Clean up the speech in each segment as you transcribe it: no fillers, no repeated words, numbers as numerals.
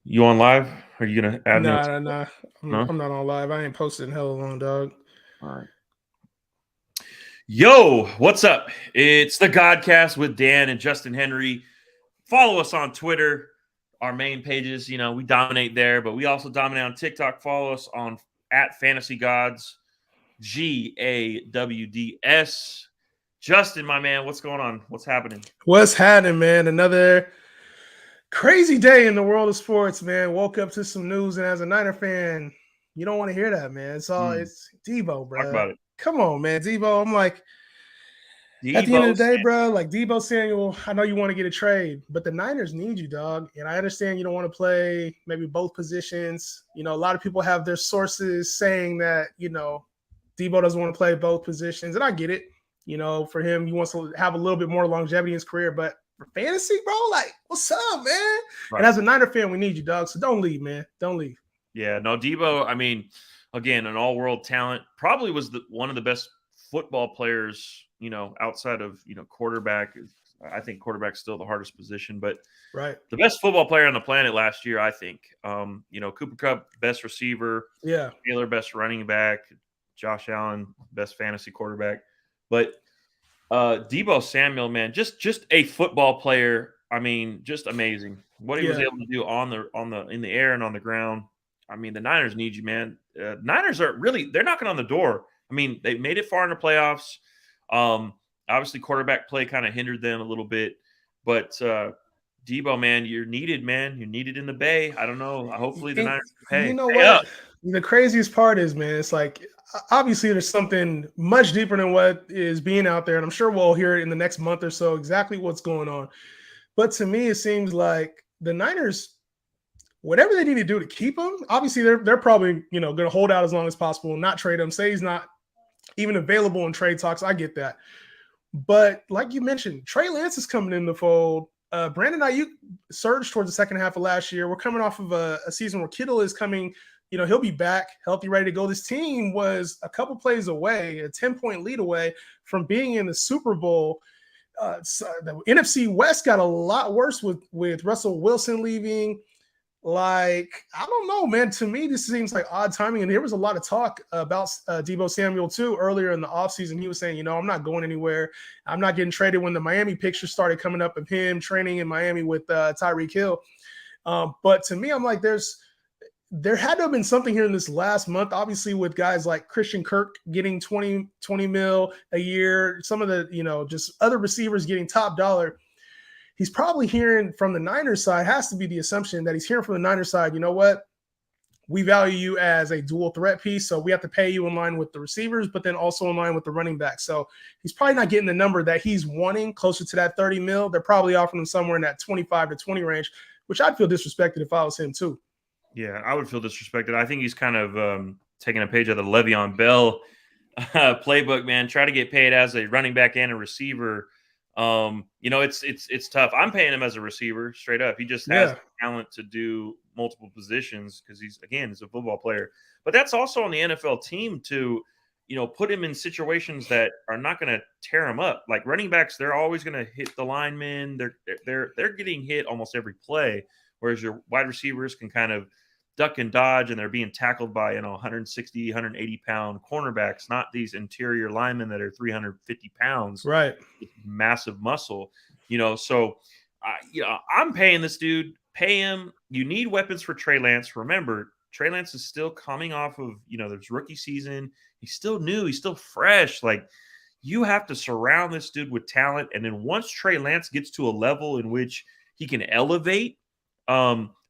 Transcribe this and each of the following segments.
You on live? Are you gonna add me on? Nah. No. I'm not on live. I ain't posted in hella long, dog. All right. Yo, what's up? It's the Gawdscast with Dan and Justin Henry. Follow us on Twitter. Our main pages, we dominate there, but we also dominate on TikTok. Follow us on at Fantasy Gods, GAWDS. Justin, my man, what's going on? What's happening? What's happening, man? Another crazy day in the world of sports, man. Woke up to some news, and as a Niner fan, you don't want to hear that, man. It's Debo, Talk bro. about it. Come on, man, Debo. I'm like, at the end Debo. of the day, bro, like Debo Samuel, I know you want to get a trade, but the Niners need you, dog. And I understand you don't want to play maybe both positions. A lot of people have their sources saying that, Debo doesn't want to play both positions, and I get it. For him, he wants to have a little bit more longevity in his career, but for fantasy, bro, like, what's up, man? Right. And as a Niner fan, we need you, dog. So don't leave, man. Don't leave. Yeah, no, Debo, I mean, again, an all-world talent, probably was one of the best football players, outside of, quarterback. I think quarterback's still the hardest position, but right, the best football player on the planet last year, I think. Cooper Kupp, best receiver. Yeah. Taylor, best running back. Josh Allen, best fantasy quarterback. But Debo Samuel, man, just a football player. I mean, just amazing. What he was able to do in the air and on the ground. I mean, the Niners need you, man. Niners they're knocking on the door. I mean, they made it far in the playoffs. Obviously, quarterback play kind of hindered them a little bit, but Debo, man, you're needed, man. You're needed in the Bay. I don't know. Hopefully, the Niners pay. You know pay what? up. The craziest part is, man, it's like obviously there's something much deeper than what is being out there, and I'm sure we'll hear it in the next month or so exactly what's going on. But to me, it seems like the Niners, whatever they need to do to keep him, obviously they're probably going to hold out as long as possible and not trade him. Say he's not even available in trade talks. I get that, but like you mentioned, Trey Lance is coming in the fold. Brandon Ayuk surged towards the second half of last year. We're coming off of a season where Kittle is coming. He'll be back, healthy, ready to go. This team was a couple plays away, a 10-point lead away from being in the Super Bowl. So the NFC West got a lot worse with Russell Wilson leaving. Like, I don't know, man. To me, this seems like odd timing. And there was a lot of talk about Debo Samuel, too, earlier in the offseason. He was saying, I'm not going anywhere. I'm not getting traded when the Miami picture started coming up of him training in Miami with Tyreek Hill. But to me, I'm like, there had to have been something here in this last month, obviously, with guys like Christian Kirk getting 20 mil a year, some of the, just other receivers getting top dollar. He's probably hearing from the Niners side, has to be the assumption that he's hearing from the Niners side, you know what? We value you as a dual threat piece, so we have to pay you in line with the receivers, but then also in line with the running back. So he's probably not getting the number that he's wanting, closer to that 30 mil. They're probably offering him somewhere in that 25 to 20 range, which I'd feel disrespected if I was him too. Yeah, I would feel disrespected. I think he's kind of taking a page out of the Le'Veon Bell playbook, man. Try to get paid as a running back and a receiver. It's tough. I'm paying him as a receiver, straight up. He just has the talent to do multiple positions because he's a football player. But that's also on the NFL team to, put him in situations that are not going to tear him up. Like running backs, they're always going to hit the linemen. They're getting hit almost every play, whereas your wide receivers can kind of duck and dodge, and they're being tackled by 160, 180 pound cornerbacks, not these interior linemen that are 350 pounds, right? Massive muscle, So, I'm paying this dude. Pay him. You need weapons for Trey Lance. Remember, Trey Lance is still coming off of there's rookie season. He's still new. He's still fresh. Like, you have to surround this dude with talent, and then once Trey Lance gets to a level in which he can elevate,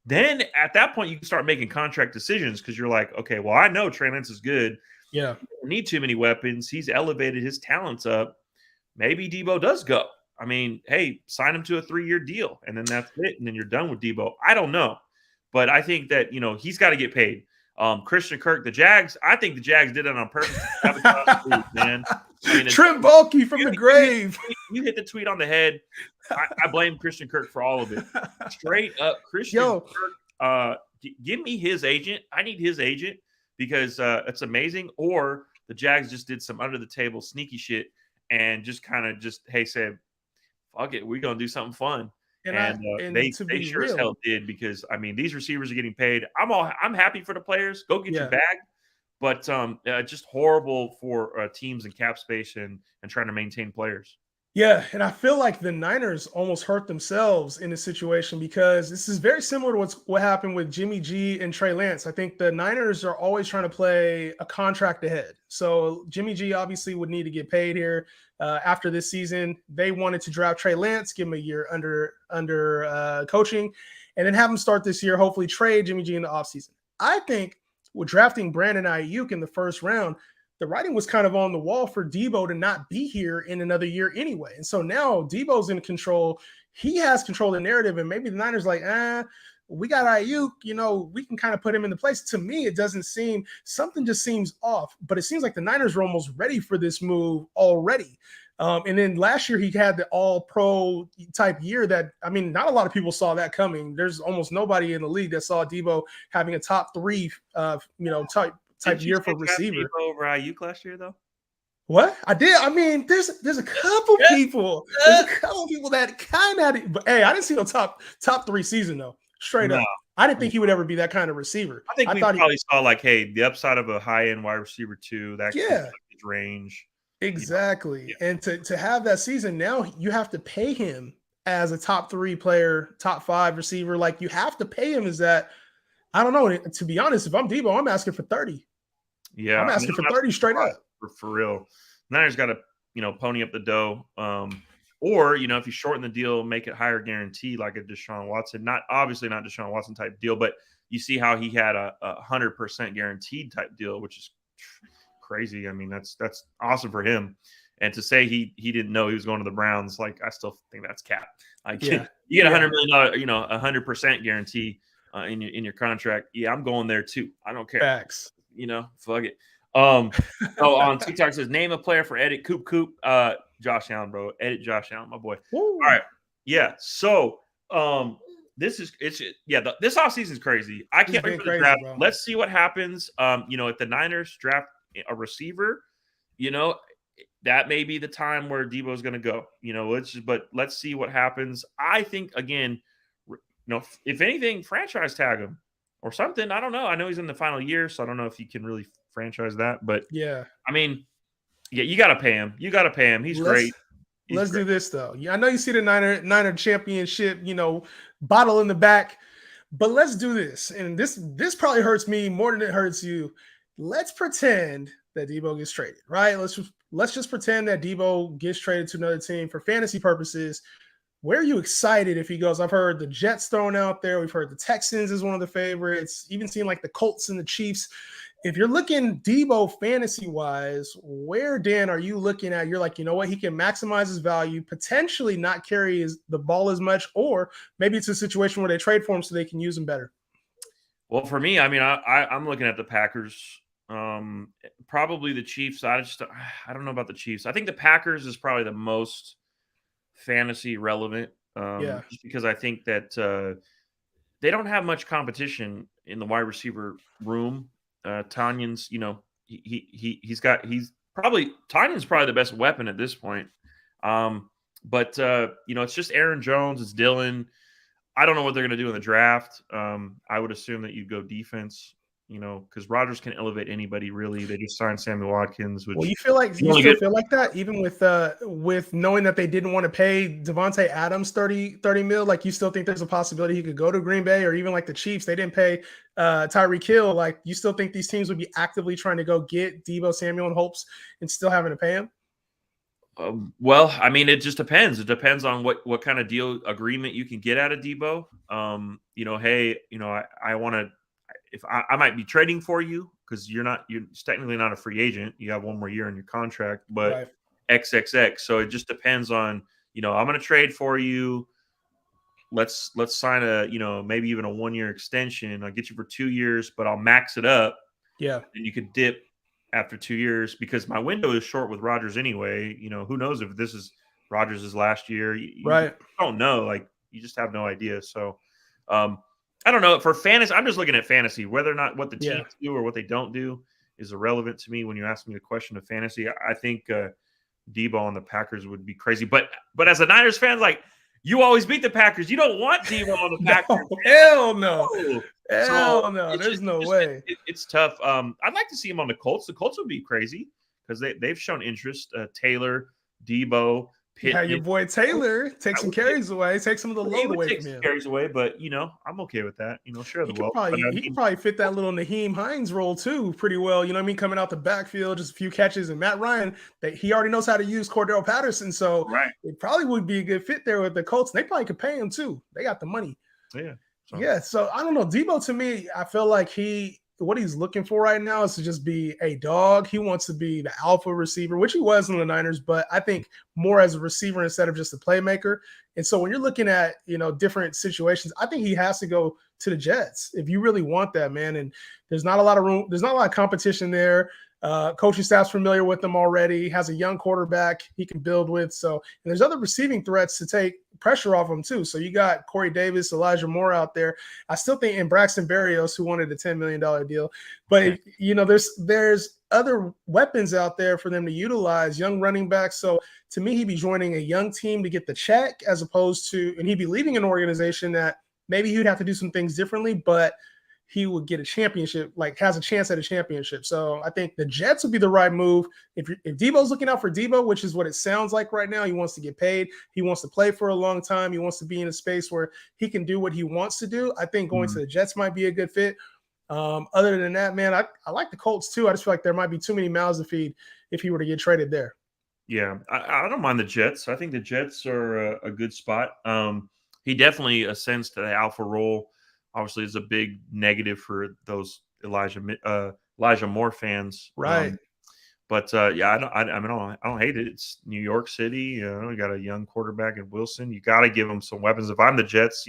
then at that point, you can start making contract decisions because you're like, okay, well, I know Trey Lance is good. Yeah. Don't need too many weapons. He's elevated his talents up. Maybe Debo does go. I mean, hey, sign him to a 3-year deal, and then that's it. And then you're done with Debo. I don't know. But I think that, he's got to get paid. Christian Kirk, the Jags, I think the Jags did it on purpose. Man. Trent Baalke from the grave. You hit the tweet on the head. I blame Christian Kirk for all of it. Straight up, Christian Kirk. Give me his agent. I need his agent because it's amazing. Or the Jags just did some under the table sneaky shit and just kind of hey, said, fuck it, we're gonna do something fun. They to be sure as real, hell did, because I mean these receivers are getting paid. I'm happy for the players. Go get your yeah. bag, but just horrible for teams and cap space and trying to maintain players. Yeah, and I feel like the Niners almost hurt themselves in this situation because this is very similar to what happened with Jimmy G and Trey Lance. I think the Niners are always trying to play a contract ahead. So Jimmy G obviously would need to get paid here after this season. They wanted to draft Trey Lance, give him a year under coaching, and then have him start this year. Hopefully, trade Jimmy G in the offseason. I think with drafting Brandon Ayuk in the first round, the writing was kind of on the wall for Debo to not be here in another year anyway. And so now Debo's in control. He has control of the narrative, and maybe the Niners like, we got Ayuk, we can kind of put him in the place. To me, it doesn't seem, something just seems off, but it seems like the Niners are almost ready for this move already. And then last year he had the all-pro type year that, I mean, not a lot of people saw that coming. There's almost nobody in the league that saw Debo having a top 3, type year for receiver. Debo over Ayuk last year, though? What? I did. I mean, there's a couple people. There's a couple people that kind of had it. But hey, I didn't see no top 3 season though. Straight up. I didn't think he would ever be that kind of receiver. I think we probably saw like, hey, the upside of a high-end wide receiver too. That could his range. Exactly. And to have that season, now you have to pay him as a top 3 player, top 5 receiver. Like you have to pay him as that. I don't know. To be honest, if I'm Debo, I'm asking for 30. Yeah, I'm asking for 30 straight up. For real. Niners got to, pony up the dough. Or, if you shorten the deal, make it higher guarantee like a Deshaun Watson. Obviously not Deshaun Watson type deal, but you see how he had a 100% guaranteed type deal, which is crazy. I mean, that's awesome for him. And to say he didn't know he was going to the Browns, like I still think that's cap. You get $100 million, 100% guarantee in your contract. Yeah, I'm going there too. I don't care. Facts. Fuck it. On TikTok says name a player for edit Coop. Josh Allen, bro. Edit Josh Allen, my boy. Woo. All right. Yeah. So this offseason is crazy. I can't wait for the draft. Bro. Let's see what happens. If the Niners draft a receiver, that may be the time where Debo's going to go. But let's see what happens. I think again, if anything, franchise tag him or something. I don't know. I know he's in the final year, so I don't know if you can really franchise that. But yeah, I mean, yeah, you got to pay him. He's great. Let's do this though. I know you see the Niner championship, bottle in the back, but let's do this. And this probably hurts me more than it hurts you. Let's pretend that Debo gets traded, right? Let's just pretend that Debo gets traded to another team for fantasy purposes. Where are you excited if he goes? I've heard the Jets thrown out there. We've heard the Texans is one of the favorites. Even seen like the Colts and the Chiefs. If you're looking Debo fantasy-wise, where, Dan, are you looking at? You're like, you know what? He can maximize his value, potentially not carry the ball as much, or maybe it's a situation where they trade for him so they can use him better. Well, for me, I mean, I'm looking at the Packers. Probably the Chiefs. I don't know about the Chiefs. I think the Packers is probably the most fantasy relevant. Just because I think that they don't have much competition in the wide receiver room. Tanyan's, Tanyan's probably the best weapon at this point. But it's just Aaron Jones, it's Dylan. I don't know what they're going to do in the draft. I would assume that you'd go defense, because Rodgers can elevate anybody really. They just signed Sammy Watkins. Which you feel like feel like that, even with knowing that they didn't want to pay Devontae Adams 30 mil. Like you still think there's a possibility he could go to Green Bay, or even like the Chiefs, they didn't pay Tyreek Hill. Like you still think these teams would be actively trying to go get Deebo Samuel and hopes and still having to pay him? Well, I mean, it just depends. It depends on what kind of deal agreement you can get out of Debo. I want to. If I might be trading for you because you're technically not a free agent. You have one more year in your contract, but right. XXX. So it just depends on, I'm going to trade for you. Let's sign maybe even a 1-year extension. I'll get you for 2 years, but I'll max it up. Yeah. And you could dip after 2 years because my window is short with Rodgers anyway. Who knows if this is Rodgers' last year. Right. You don't know. Like you just have no idea. So, I don't know. For fantasy, I'm just looking at fantasy. Whether or not what the teams do or what they don't do is irrelevant to me when you ask me the question of fantasy. I think Debo on the Packers would be crazy. But as a Niners fan, like You always beat the Packers. You don't want Debo on the Packers. No, hell no. Oh. Hell no. There's no way. It's tough. I'd like to see him on the Colts. The Colts would be crazy because they've shown interest. Taylor, Debo, Yeah, your boy Taylor take some carries away, take some of the load away from him. Carries away, but I'm okay with that. Share the wealth. He could probably fit that little Naheem Hines role too pretty well. You know what I mean? Coming out the backfield, just a few catches, and Matt Ryan, he already knows how to use Cordell Patterson, so it probably would be a good fit there with the Colts. They probably could pay him too. They got the money. Yeah. So I don't know. Debo, to me, I feel like what he's looking for right now is to just be a dog. He wants to be the alpha receiver, which he was in the Niners, but I think more as a receiver instead of just a playmaker. And so when you're looking at, different situations, I think he has to go to the Jets if you really want that, man. And there's not a lot of room. There's not a lot of competition there. Coaching staff's familiar with him already, has a young quarterback he can build with. So, and there's other receiving threats to take pressure off him too. So you got Corey Davis, Elijah Moore out there. I still think, and Braxton Berrios, who wanted a $10 million deal. But, there's other weapons out there for them to utilize, young running backs. So to me, he'd be joining a young team to get the check as opposed to, and he'd be leaving an organization that maybe he'd have to do some things differently, but he would get a championship, has a chance at a championship. So I think the Jets would be the right move. If Debo's looking out for Debo, which is what it sounds like right now, he wants to get paid. He wants to play for a long time. He wants to be in a space where he can do what he wants to do. I think going to the Jets might be a good fit. Other than that, man, I like the Colts too. I just feel like there might be too many mouths to feed if he were to get traded there. Yeah, I don't mind the Jets. I think the Jets are a good spot. He definitely ascends to the alpha role. Obviously, is a big negative for those Elijah Moore fans, right? But I don't hate it. It's New York City. We got a young quarterback in Wilson. You got to give him some weapons. If I'm the Jets,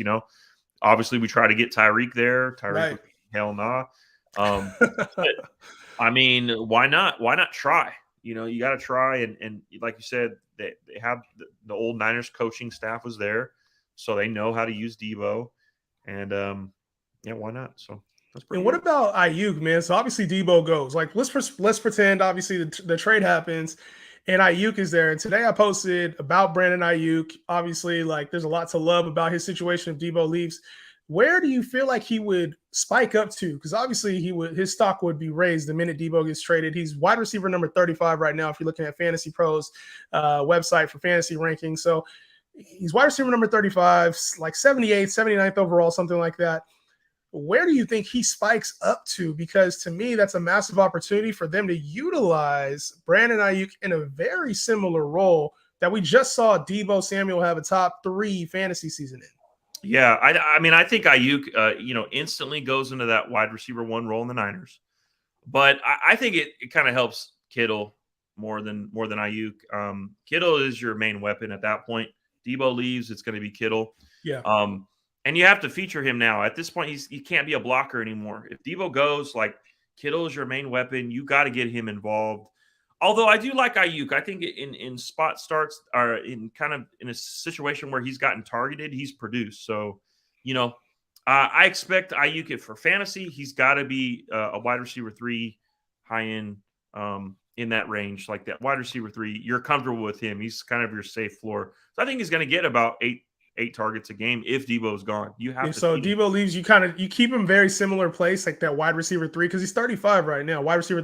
obviously we try to get Tyreek there. Tyreek, hell nah. But, I mean, why not? Why not try? You got to try. And like you said, they have the old Niners coaching staff was there, so they know how to use Debo. And why not? So that's pretty. And what about Ayuk, man? So obviously Debo goes. Let's pretend obviously the trade happens, and Ayuk is there. And today I posted about Brandon Ayuk. Obviously, there's a lot to love about his situation if Debo leaves. Where do you feel like he would spike up to? Because obviously his stock would be raised the minute Debo gets traded. He's wide receiver number 35 right now if you're looking at Fantasy Pros website for fantasy rankings. So he's wide receiver number 35, 78, 79th overall, something like that. Where do you think he spikes up to? Because to me, that's a massive opportunity for them to utilize Brandon Ayuk in a very similar role that we just saw Debo Samuel have a top 3 fantasy season in. Yeah, I think Ayuk, instantly goes into that wide receiver 1 role in the Niners. But I think it kind of helps Kittle more than Ayuk. Kittle is your main weapon at that point. Debo leaves, it's going to be Kittle. Yeah. And you have to feature him now. At this point, he can't be a blocker anymore. If Debo goes, Kittle is your main weapon. You got to get him involved. Although I do like Ayuk. I think in spot starts or in a situation where he's gotten targeted, he's produced. So, I expect Ayuk for fantasy. He's got to be a wide receiver 3, high end in that range, like that wide receiver 3. You're comfortable with him. He's kind of your safe floor. So I think he's going to get about eight targets a game if Debo's gone. You have to. So Debo leaves, you keep him very similar place, like that wide receiver 3, because he's 35 right now. Wide receiver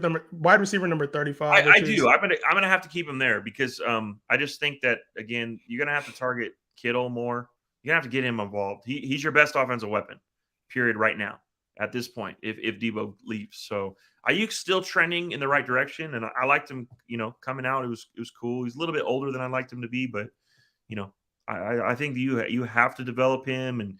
number 35. I do. I'm gonna have to keep him there because I just think that again, you're gonna have to target Kittle more. You're gonna have to get him involved. He's your best offensive weapon, period, right now at this point. If Debo leaves, so Ayuk's still trending in the right direction, and I liked him. Coming out, it was cool. He's a little bit older than I liked him to be, but I think you have to develop him, and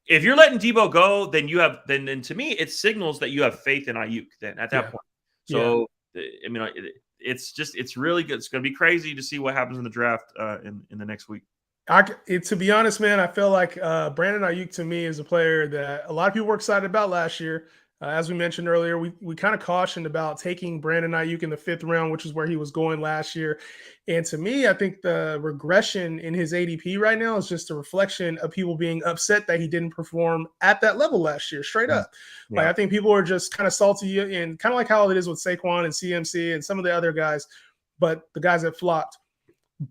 if you're letting Debo go, then then to me it signals that you have faith in Ayuk. Then at that point, so it's really good. It's going to be crazy to see what happens in the draft in the next week. To be honest, man, I feel like Brandon Ayuk to me is a player that a lot of people were excited about last year. As we mentioned earlier, we kind of cautioned about taking Brandon Ayuk in the 5th round, which is where he was going last year. And to me, I think the regression in his ADP right now is just a reflection of people being upset that he didn't perform at that level last year, straight up. Yeah. I think people are just kind of salty, and kind of like how it is with Saquon and CMC and some of the other guys, but the guys that flopped.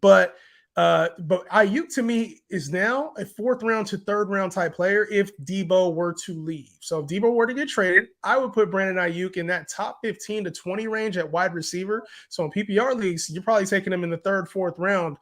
But But Ayuk to me is now a 4th round to 3rd round type player if Debo were to leave. So if Debo were to get traded, I would put Brandon Ayuk in that top 15 to 20 range at wide receiver. So in PPR leagues, you're probably taking him in the 3rd, 4th round,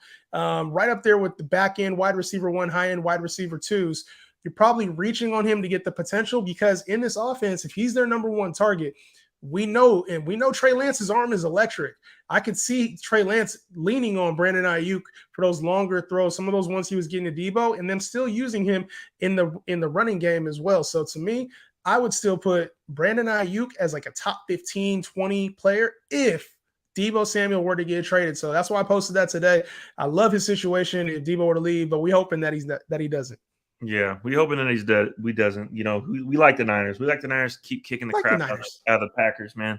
right up there with the back end wide receiver 1, high end wide receiver 2s. You're probably reaching on him to get the potential because in this offense, if he's their number 1 target, we know Trey Lance's arm is electric. I could see Trey Lance leaning on Brandon Ayuk for those longer throws, some of those ones he was getting to Debo, and them still using him in the running game as well. So to me, I would still put Brandon Ayuk as like a top 15, 20 player if Debo Samuel were to get traded. So that's why I posted that today. I love his situation if Debo were to leave, but we hoping that he doesn't. Yeah, we hoping that he's dead. We doesn't. You know, we like the Niners. We like the Niners to keep kicking the crap out of the Packers, man.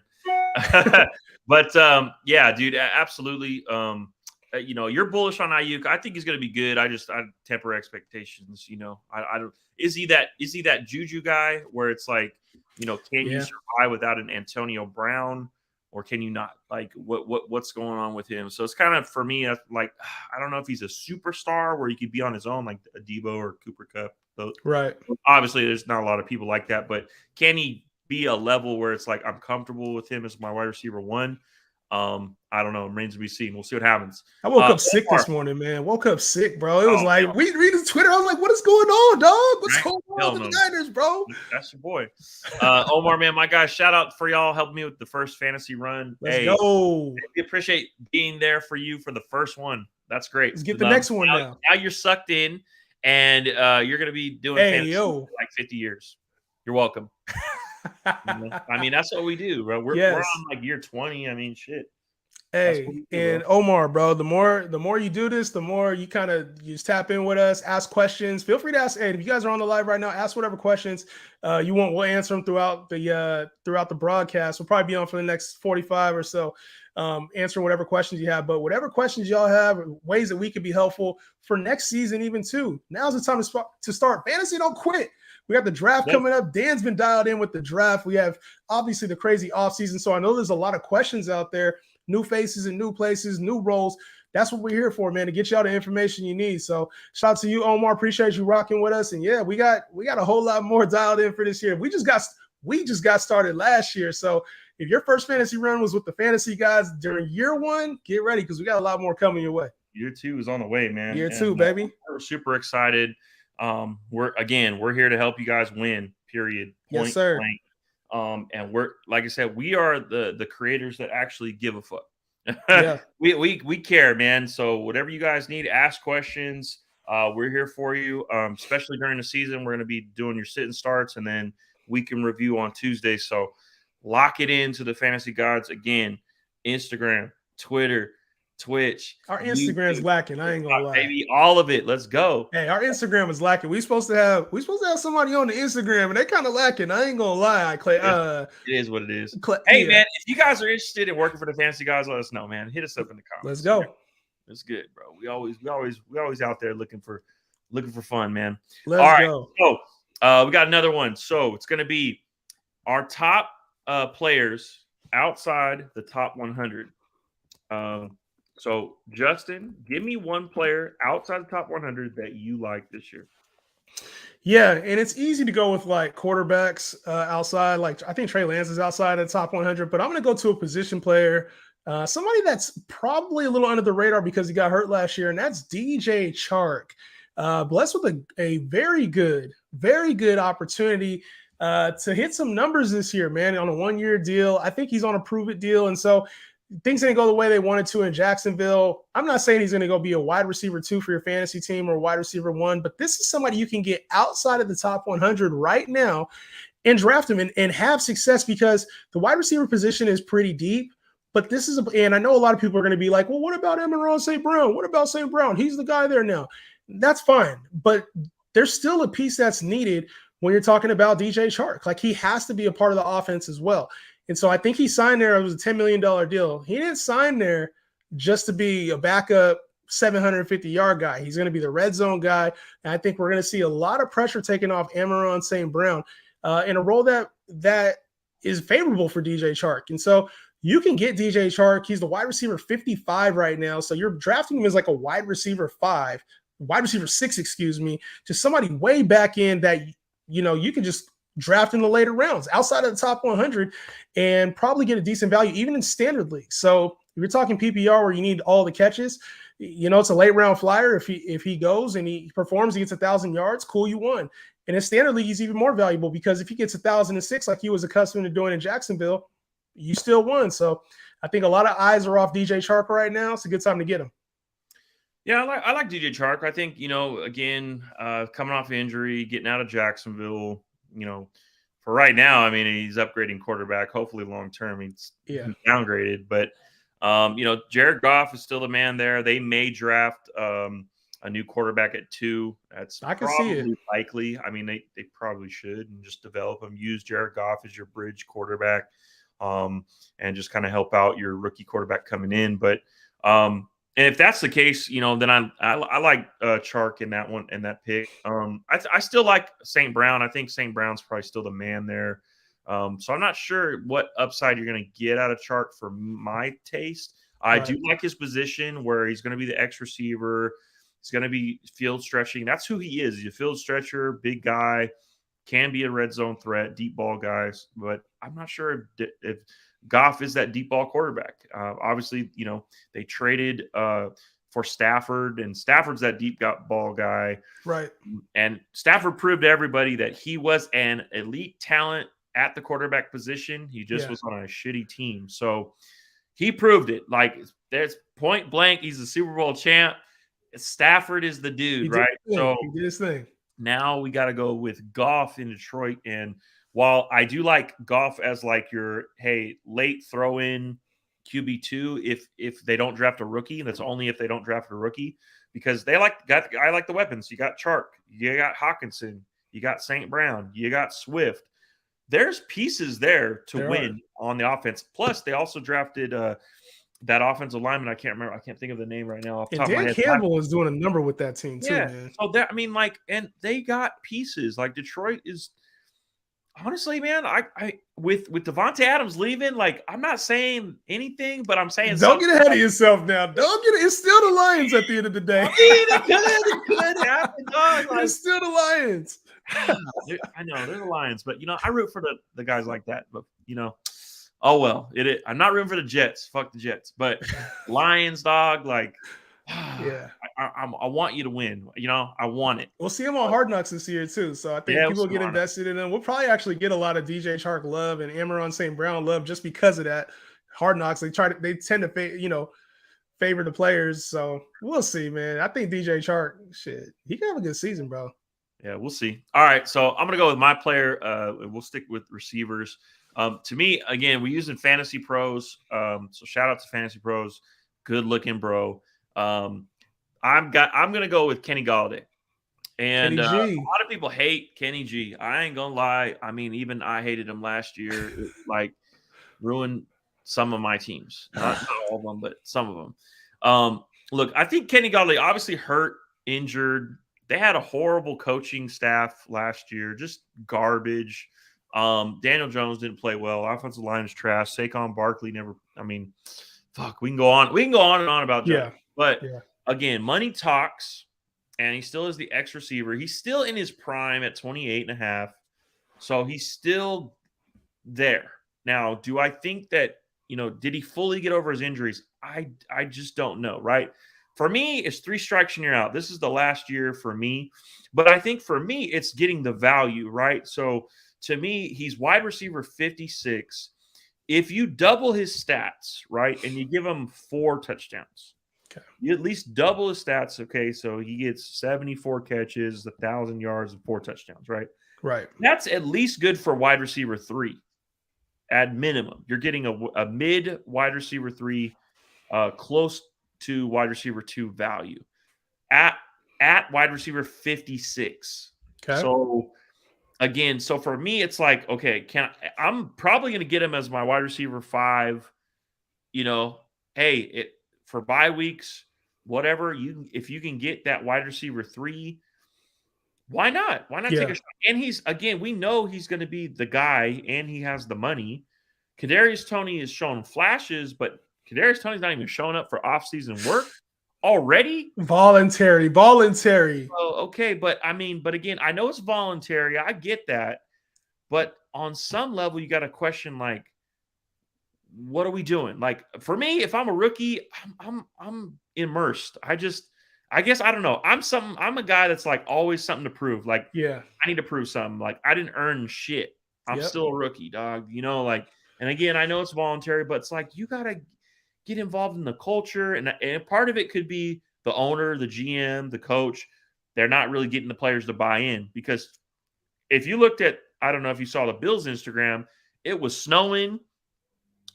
But yeah, dude, absolutely. You know, you're bullish on Ayuk. I think he's going to be good. I temper expectations. You know, I don't. Is he that Juju guy where it's like, you know, can you survive without an Antonio Brown? Or can you not? Like, what's going on with him? So it's kind of, for me, like, I don't know if he's a superstar where he could be on his own, like a Debo or Cooper Kupp. So, right. Obviously, there's not a lot of people like that, but can he be a level where it's like I'm comfortable with him as my wide receiver 1? I don't know. It remains to be seen. We'll see what happens. I woke up sick this morning, man. Woke up sick, bro. It was like, read his Twitter. I was like, what is going on, dog? What's going on with the Niners, bro? That's your boy. Omar, man, my guy, shout out for y'all helping me with the first fantasy run. Let's go. We appreciate being there for you for the first one. That's great. Let's get the next one now. Now you're sucked in, and you're going to be doing fantasy for like 50 years. You're welcome. You know? I mean, that's what we do, bro. We're on like year 20. I mean, shit. Hey, and Omar, bro, the more you do this, the more you kind of just tap in with us, ask questions. Feel free to ask. Hey, if you guys are on the live right now, ask whatever questions you want. We'll answer them throughout the broadcast. We'll probably be on for the next 45 or so, answering whatever questions you have. But whatever questions y'all have, ways that we could be helpful for next season, even too. Now's the time to start. Fantasy don't quit. We got the draft coming up. Dan's been dialed in with the draft. We have obviously the crazy offseason. So I know there's a lot of questions out there, new faces and new places, new roles. That's what we're here for, man, to get y'all the information you need. So shout out to you, Omar. Appreciate you rocking with us. And yeah, we got a whole lot more dialed in for this year. We just got started last year. So if your first fantasy run was with the fantasy guys during year 1, get ready because we got a lot more coming your way. Year 2 is on the way, man. Year 2, baby. We're super excited. We're here to help you guys win, period. Yes, sir. Blank. And we're, like I said, we are the creators that actually give a fuck. Yeah. we care, man. So whatever you guys need, ask questions. We're here for you. Especially during the season, we're going to be doing your sit and starts, and then week in review on Tuesday. So lock it into the Fantasy Gods again. Instagram, Twitter, Twitch. Our Instagram's lacking. I ain't gonna lie. Baby, all of it. Let's go. Hey, our Instagram is lacking. We supposed to have somebody on the Instagram, and they kind of lacking. I ain't gonna lie, Clay. It is what it is. Hey, man, if you guys are interested in working for the Fantasy Guys, let us know, man. Hit us up in the comments. Let's go. It's good, bro. We always out there looking for fun, man. Let's go. So we got another one. So it's gonna be our top players outside the top 100. So, Justin, give me one player outside the top 100 that you like this year. Yeah, and it's easy to go with like quarterbacks outside. Like I think Trey Lance is outside of the top 100, but I'm going to go to a position player, somebody that's probably a little under the radar because he got hurt last year, and that's DJ Chark. Blessed with a very good opportunity to hit some numbers this year, man, on a 1-year deal. I think he's on a prove-it deal, and so things didn't go the way they wanted to in Jacksonville. I'm not saying he's going to go be a wide receiver 2 for your fantasy team or a wide receiver 1, but this is somebody you can get outside of the top 100 right now and draft him and have success because the wide receiver position is pretty deep. But this is and I know a lot of people are going to be like, well, what about Amon-Ra St. Brown? What about St. Brown? He's the guy there now. That's fine. But there's still a piece that's needed when you're talking about DJ Chark. Like he has to be a part of the offense as well. And so I think he signed there. It was a $10 million deal. He didn't sign there just to be a backup 750-yard guy. He's going to be the red zone guy. And I think we're going to see a lot of pressure taken off Amon-Ra St. Brown in a role that is favorable for DJ Chark. And so You can get DJ Chark. He's the wide receiver 55 right now. So you're drafting him as like a wide receiver 6, excuse me, just somebody way back in that, you can just draft in the later rounds outside of the top 100 and probably get a decent value, even in standard league. So if you're talking PPR where you need all the catches, it's a late round flyer. If he goes and he performs, he gets 1,000 yards, cool, you won. And in standard league, he's even more valuable because if he gets 1,006 like he was accustomed to doing in Jacksonville, you still won. So I think a lot of eyes are off DJ Chark right now. It's a good time to get him. Yeah, I like DJ Chark. I think, again, coming off injury, getting out of Jacksonville, for right now, I mean, he's upgrading quarterback. Hopefully long term he's downgraded. But, Jared Goff is still the man there. They may draft a new quarterback at 2. That's I can see it. Likely. I mean, they probably should and just develop him. Use Jared Goff as your bridge quarterback. And just kind of help out your rookie quarterback coming in. But and if that's the case, then I like Chark in that one and that pick. I still like St. Brown. I think St. Brown's probably still the man there. So I'm not sure what upside you're going to get out of Chark for my taste. I do like his position where he's going to be the X receiver. He's going to be field stretching. That's who he is. He's a field stretcher, big guy. Can be a red zone threat, deep ball guys, but I'm not sure if Goff is that deep ball quarterback. Obviously, they traded for Stafford, and Stafford's that deep ball guy. Right. And Stafford proved to everybody that he was an elite talent at the quarterback position. He just was on a shitty team. So he proved it. Like, there's point blank. He's a Super Bowl champ. Stafford is the dude, right? So he did his thing. Now we got to go with Goff in Detroit. And while I do like Goff as like your, late throw in QB2, if they don't draft a rookie, that's only if they don't draft a rookie, because I like the weapons. You got Chark, you got Hawkinson, you got St. Brown, you got Swift. There's pieces there to win on the offense. Plus, they also drafted that offensive lineman. I can't think of the name right now. Off the top of my head. Campbell is doing a number with that team too, man. So and they got pieces. Like, Detroit is honestly, man. I with Devontae Adams leaving, like, I'm not saying anything, but I'm saying don't get ahead of yourself now. Don't get it. It's still the Lions at the end of the day. It could happen, dog. Like, it's still the Lions. I know they're the Lions, but I root for the guys like that. But oh well, I'm not rooting for the Jets. Fuck the Jets. But Lions, dog, like, yeah. I want you to win. I want it. We'll see him on Hard Knocks this year too. So I think people get invested in them. We'll probably actually get a lot of DJ Chark love and Amon St. Brown love just because of that. Hard Knocks, they tend to favor the players. So we'll see, man. I think DJ Chark, he can have a good season, bro. Yeah, we'll see. All right, so I'm gonna go with my player. We'll stick with receivers. To me, again, we're using Fantasy Pros. So shout out to Fantasy Pros. Good looking, bro. I'm gonna go with Kenny Galladay. And a lot of people hate Kenny G. I ain't gonna lie. I mean, even I hated him last year. It, like, ruined some of my teams. Not all of them, but some of them. Look, I think Kenny Galladay obviously hurt, injured. They had a horrible coaching staff last year, just garbage. Daniel Jones didn't play well. Offensive line is trash. Saquon Barkley never. I mean, fuck. We can go on. We can go on and on about Jones. But again, money talks, and he still is the X receiver. He's still in his prime at 28.5, so he's still there. Now, do I think that did he fully get over his injuries? I just don't know. Right. For me, it's 3 strikes and you're out. This is the last year for me. But I think for me, it's getting the value, right? So to me, he's wide receiver 56. If you double his stats, right, and you give him 4 touchdowns, you at least double his stats, okay? So he gets 74 catches, 1,000 yards, and 4 touchdowns, right? Right. That's at least good for wide receiver 3 at minimum. You're getting a mid wide receiver 3, close to wide receiver 2 value at wide receiver 56. Okay. So again, for me, it's like, okay, I'm probably going to get him as my wide receiver 5. For bye weeks, whatever if you can get that wide receiver 3, why not? Why not take a shot? And we know he's going to be the guy, and he has the money. Kadarius Toney is showing flashes, but Kadarius Toney's not even showing up for off-season work already. Voluntary. Oh, okay, but again, I know it's voluntary. I get that, but on some level, you got to question like, what are we doing? Like for me, if I'm a rookie, I'm immersed. I guess I don't know. I'm a guy that's like always something to prove. Like Yeah. I need to prove something. Like I didn't earn shit. I'm still a rookie, dog. Like, and again, I know it's voluntary, but it's like you gotta get involved in the culture, and part of it could be the owner, the GM, the coach. They're not really getting the players to buy in because if you looked at, I don't know if you saw the Bills Instagram, it was snowing,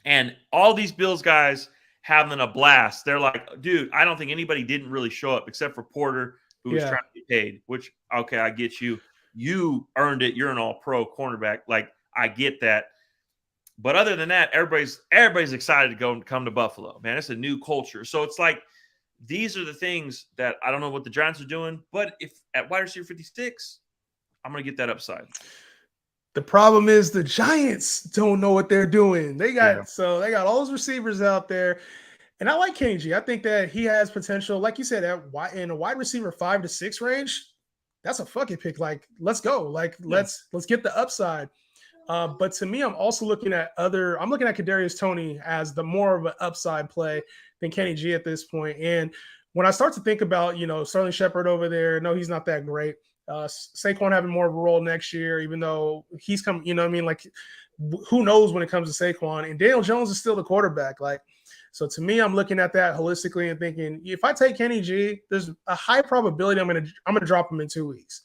and all these Bills guys having a blast. They're like, dude, I don't think anybody didn't really show up except for Porter, who was trying to get paid, which, okay, I get you. You earned it. You're an all-pro cornerback. Like, I get that. But other than that, everybody's excited to come to Buffalo, man. It's a new culture. So it's like these are the things that I don't know what the Giants are doing, but if at wide receiver 56, I'm going to get that upside. The problem is the Giants don't know what they're doing. They got all those receivers out there. And I like Kenny G. I think that he has potential. Like you said, in a wide receiver 5 to 6 range, that's a fucking pick. Like, let's go. Like, let's get the upside. But to me, I'm also looking at Kadarius Toney as the more of an upside play than Kenny G at this point. And when I start to think about, Sterling Shepard over there, no, he's not that great. Saquon having more of a role next year, even though he's come, like who knows when it comes to Saquon, and Daniel Jones is still the quarterback. Like, so to me, I'm looking at that holistically and thinking, if I take Kenny G, there's a high probability I'm going to drop him in 2 weeks.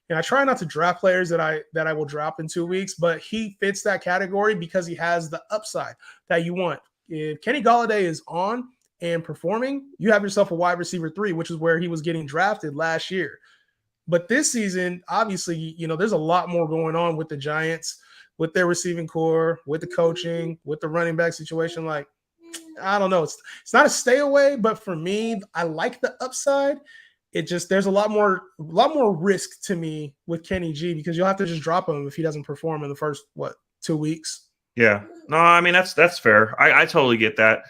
And I try not to draft players that I will drop in 2 weeks, but he fits that category because he has the upside that you want. If Kenny Golladay is on and performing, you have yourself a wide receiver 3, which is where he was getting drafted last year. But this season, obviously, there's a lot more going on with the Giants, with their receiving core, with the coaching, with the running back situation. Like, I don't know. It's not a stay away, but for me, I like the upside. It just, there's a lot more risk to me with Kenny G because you'll have to just drop him if he doesn't perform in the first 2 weeks. Yeah, no, I mean that's fair. I totally get that.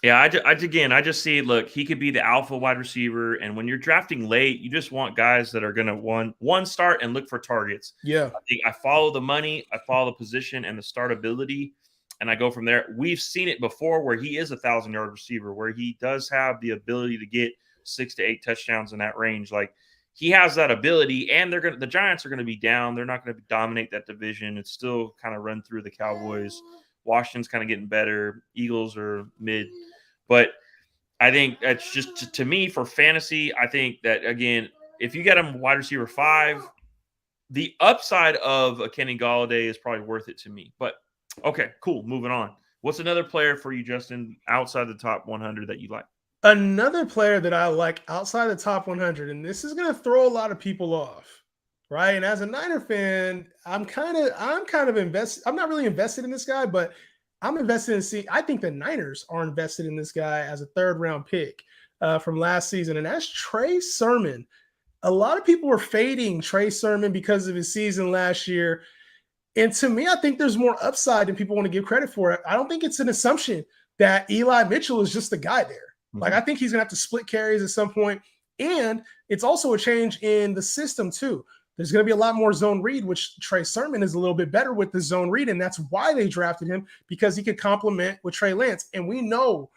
Yeah, I just see, look, he could be the alpha wide receiver, and when you're drafting late, you just want guys that are going to one start and look for targets. Yeah, I think I follow the money, I follow the position and the startability, and I go from there. We've seen it before where he is a 1,000-yard receiver, where he does have the ability to get 6 to 8 touchdowns in that range. Like, he has that ability, and the Giants are going to be down. They're not going to dominate that division. It's still kind of run through the Cowboys. Washington's kind of getting better. Eagles are mid. But I think that's just, to me, for fantasy, I think that, again, if you get him wide receiver 5, the upside of a Kenny Golladay is probably worth it to me. But, okay, cool. Moving on. What's another player for you, Justin, outside the top 100 that you like? Another player that I like outside the top 100, and this is going to throw a lot of people off, right? And as a Niner fan, I'm kind of invested. I'm not really invested in this guy, but I'm invested in I think the Niners are invested in this guy as a 3rd-round pick from last season, and that's Trey Sermon. A lot of people were fading Trey Sermon because of his season last year. And to me, I think there's more upside than people want to give credit for it. I don't think it's an assumption that Eli Mitchell is just the guy there. Mm-hmm. Like, I think he's going to have to split carries at some point. And it's also a change in the system, too. There's going to be a lot more zone read, which Trey Sermon is a little bit better with the zone read, and that's why they drafted him, because he could complement with Trey Lance. And we know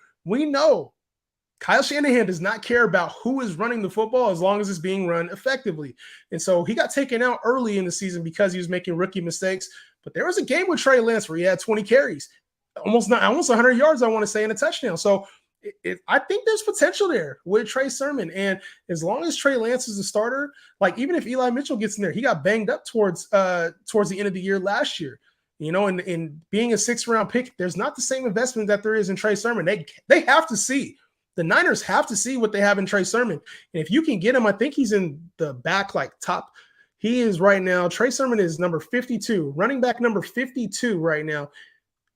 Kyle Shanahan does not care about who is running the football as long as it's being run effectively. And so he got taken out early in the season because he was making rookie mistakes. But there was a game with Trey Lance where he had 20 carries, almost 100 yards, I want to say, and a touchdown. So I think there's potential there with Trey Sermon. And as long as Trey Lance is a starter, like, even if Eli Mitchell gets in there, he got banged up towards the end of the year last year. In being a 6th-round pick, there's not the same investment that there is in Trey Sermon. They have to see. The Niners have to see what they have in Trey Sermon. And if you can get him, I think he's in the back, like, top. He is right now. Trey Sermon is number 52, running back number 52 right now.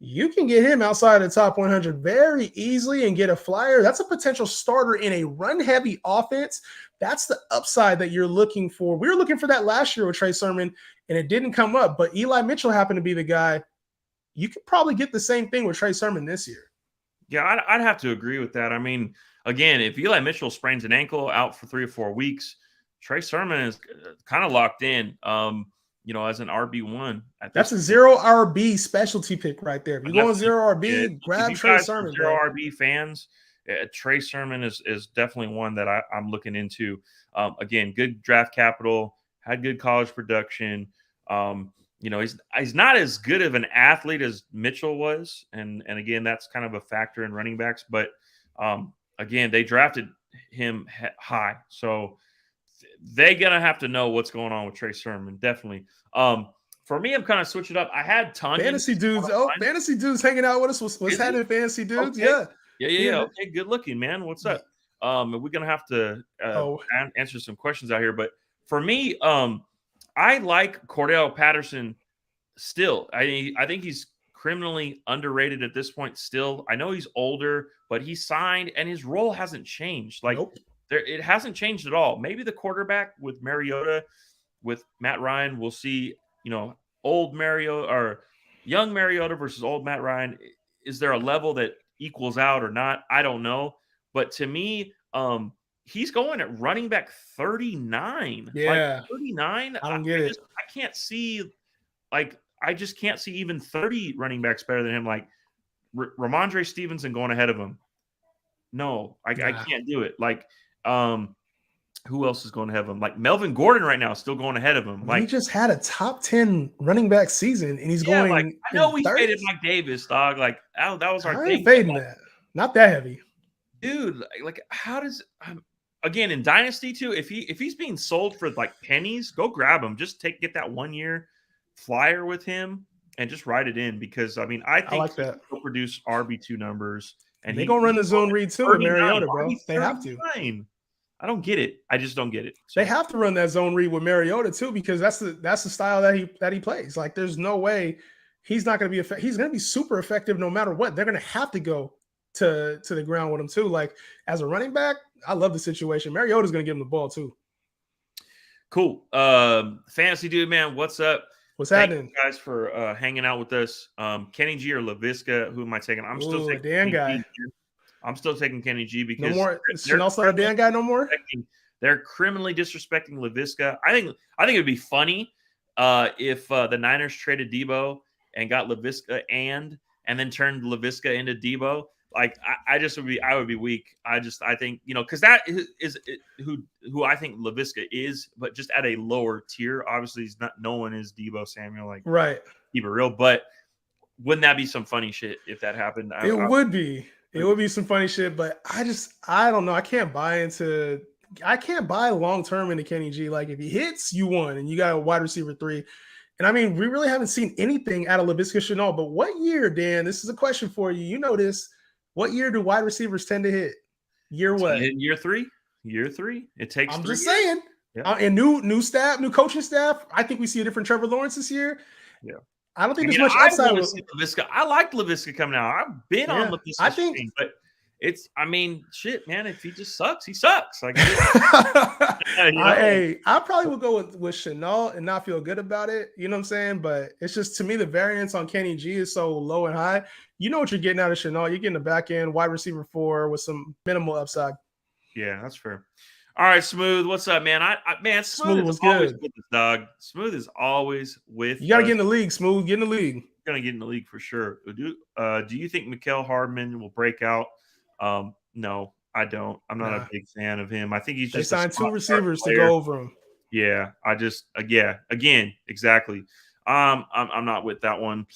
You can get him outside the top 100 very easily and get a flyer. That's a potential starter in a run-heavy offense. That's the upside that you're looking for. We were looking for that last year with Trey Sermon, and it didn't come up. But Eli Mitchell happened to be the guy you could probably get the same thing with Trey Sermon this year. Yeah, I'd have to agree with that. I mean, again, if Eli Mitchell sprains an ankle out for 3 or 4 weeks, Trey Sermon is kind of locked in, as an RB1 at That's this a point. 0 RB specialty pick right there. If you go on 0 Yeah, RB, grab if you Trey guys are Sermon, 0 bro. RB fans, Trey Sermon is definitely one that I'm looking into. Again, good draft capital, had good college production. He's not as good of an athlete as Mitchell was, and again, that's kind of a factor in running backs. But again, they drafted him high, so they're gonna have to know what's going on with Trey Sermon. Definitely. For me, I'm kind of switching up. I had Tanyan. Fantasy dudes. Oh, fantasy dudes hanging out with us. What's happening, fantasy dudes? Okay. Yeah. Yeah. Okay, good looking, man. What's up? We're gonna have to answer some questions out here, but for me, I like Cordell Patterson still. I think he's criminally underrated at this point still. I know he's older, but he signed and his role hasn't changed. Like it hasn't changed at all. Maybe the quarterback with Mariota, with Matt Ryan, we'll see, old Mariota or young Mariota versus old Matt Ryan. Is there a level that equals out or not? I don't know. But to me, he's going at running back 39. Yeah. Like 39. I don't get it. I can't see, I just can't see even 30 running backs better than him. Like Ramondre Stevenson going ahead of him. No, I can't do it. Like, who else is going ahead of him? Like Melvin Gordon right now is still going ahead of him. Like he just had a top 10 running back season, and he's going. Like, I know we faded Mike Davis, dog. Like that was our thing. Fading that, not that heavy, dude. Like, how does again in Dynasty too? If he's being sold for like pennies, go grab him. Just get that 1 year flyer with him and just write it in, because I mean I think like that. He'll produce RB2 numbers, and they're gonna run the zone read too with Mariota, bro. They have to. I don't get it. I just don't get it. So. They have to run that zone read with Mariota too, because that's the style that he plays. Like, there's no way he's not going to be he's going to be super effective no matter what. They're going to have to go to the ground with him too. Like, as a running back, I love the situation. Mariota's going to give him the ball too. Cool. Fantasy dude, man, what's up? What's happening? Thank you guys for hanging out with us. Kenny G or LaVisca, who am I taking? I'm still taking Dan guy. I'm still taking Kenny G because no more. Chanel a Dan guy no more. They're criminally disrespecting LaVisca. I think it'd be funny if the Niners traded Debo and got LaVisca and then turned LaVisca into Debo. Like I would be weak. I think, because that is who I think LaVisca is, but just at a lower tier. Obviously, no one is Debo Samuel. Like, right. Keep it real. But wouldn't that be some funny shit if that happened? It would be. It would be some funny shit, but I don't know. I can't buy long term into Kenny G. Like, if he hits, you won, and you got a wide receiver 3. And I mean, we really haven't seen anything out of LaVisca Chenault. But what year, Dan? This is a question for you. You know this. What year do wide receivers tend to hit? Year what? Year 3. Year 3. It takes. I'm just saying. Yeah. And new staff, new coaching staff. I think we see a different Trevor Lawrence this year. Yeah. I don't think there's much upside with LaVisca. I like LaVisca coming out. I've been on LaVisca. I think, but shit, man. If he just sucks, he sucks. Like, I probably would go with Chenault and not feel good about it. You know what I'm saying? But it's just, to me, the variance on Kenny G is so low and high. You know what you're getting out of Chenault. You're getting a back end wide receiver 4 with some minimal upside. Yeah, that's fair. All right, Smooth. What's up, man? Smooth was good. With us, dog. Smooth is always with. You got to get in the league, Smooth. Get in the league. Gonna get in the league for sure. Do you think Mecole Hardman will break out? No, I don't. I'm not a big fan of him. I think he's just. They signed 2 receivers to go over him. Yeah, again, exactly. I'm not with that one.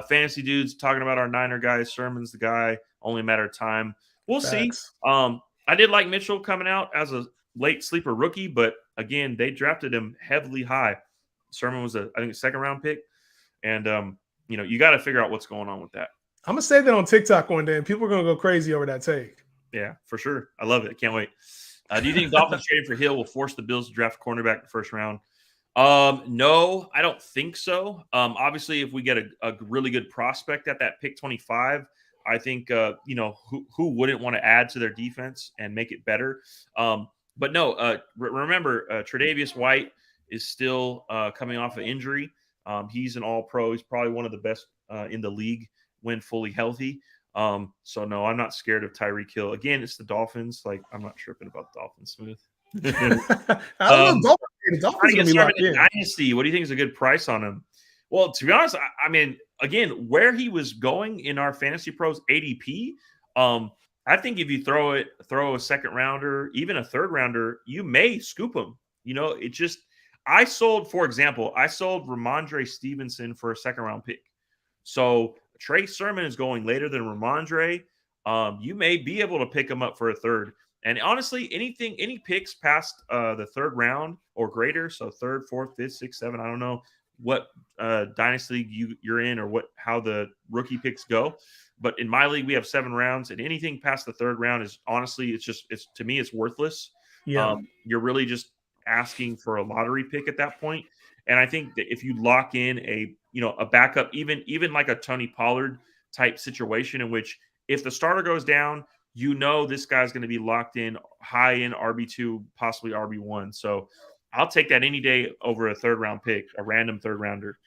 Fantasy dudes talking about our Niner guys. Sherman's the guy. Only a matter of time. We'll see. I did like Mitchell coming out as a late sleeper rookie, but again, they drafted him heavily high. Sherman was I think a 2nd round pick, and you got to figure out what's going on with that. I'm gonna say that on TikTok one day, and people are gonna go crazy over that take. Yeah, for sure. I love it. Can't wait. Do you think Dolphins trading for Hill will force the Bills to draft a cornerback in the 1st round? No, I don't think so. Obviously, if we get a really good prospect at that pick 25, I think who wouldn't want to add to their defense and make it better. But no, remember, Tre'Davious White is still coming off an injury. He's an all-pro. He's probably one of the best in the league when fully healthy. So no, I'm not scared of Tyreek Hill. Again, it's the Dolphins. Like, I'm not tripping about the Dolphins, Smooth. I don't know. The Dolphins Trying to gonna get be started locked in in. Dynasty. What do you think is a good price on him? Well, to be honest, I mean, again, where he was going in our Fantasy Pros ADP, I think if you throw a second rounder, even a third rounder, you may scoop him. You know, it just for example, I sold Ramondre Stevenson for a second round pick. So Trey Sermon is going later than Ramondre. You may be able to pick him up for a third. And honestly, any picks past the third round or greater, so third, fourth, fifth, sixth, seven, I don't know what dynasty league you're in or how the rookie picks go. But in my league, we have 7 rounds, and anything past the third round is honestly, it's to me, it's worthless. Yeah. You're really just asking for a lottery pick at that point. And I think that if you lock in a backup, even like a Tony Pollard type situation in which if the starter goes down, this guy's going to be locked in high in RB2, possibly RB1. So I'll take that any day over a third round pick, a random third rounder.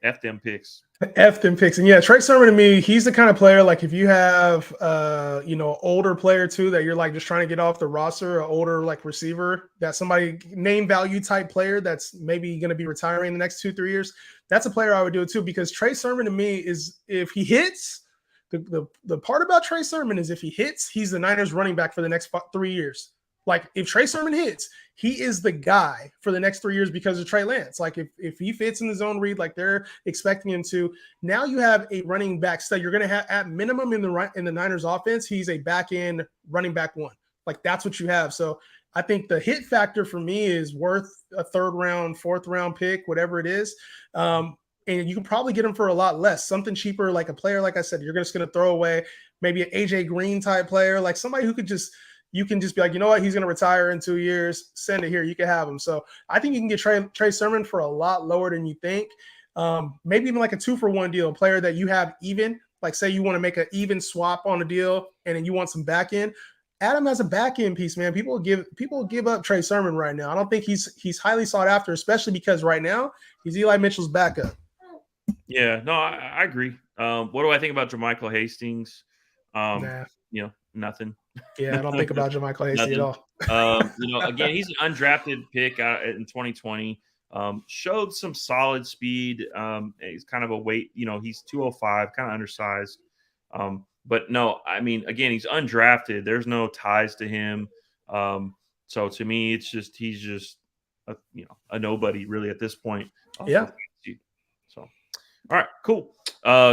F them picks. F them picks. And yeah, Trey Sermon to me, he's the kind of player, like if you have older player too that you're like just trying to get off the roster, an older like receiver, that somebody name value type player that's maybe going to be retiring in the next 2-3 years, that's a player I would do it too, because Trey Sermon to me is, if he hits, the part about Trey Sermon is if he hits, he's the Niners running back for the next 3 years. Like if Trey Sermon hits, he is the guy for the next 3 years because of Trey Lance. Like if he fits in the zone read like they're expecting him to, now you have a running back stud. You're going to have at minimum in the Niners offense, he's a back end running back one. Like that's what you have. So I think the hit factor for me is worth a third round, fourth round pick, whatever it is. And you can probably get him for a lot less, something cheaper, like a player, like I said, you're just going to throw away maybe an AJ Green type player, like somebody who could you can just be like, you know what, he's going to retire in 2 years. Send it here. You can have him. So I think you can get Trey Sermon for a lot lower than you think. Maybe even like a 2-for-1 deal, a player that you have even, like say you want to make an even swap on a deal and then you want some back end. Add him as a back end piece, man. People give up Trey Sermon right now. I don't think he's highly sought after, especially because right now he's Eli Mitchell's backup. Yeah, no, I agree. What do I think about JaMychal Hastings? Nah. Nothing. Yeah, I don't think about JaMychal Hastings at all. Again, he's an undrafted pick in 2020. Showed some solid speed. He's kind of a weight, he's 205, kind of undersized. But no, I mean, again, he's undrafted. There's no ties to him. So to me, it's just he's just a nobody really at this point. Yeah. So, all right, cool.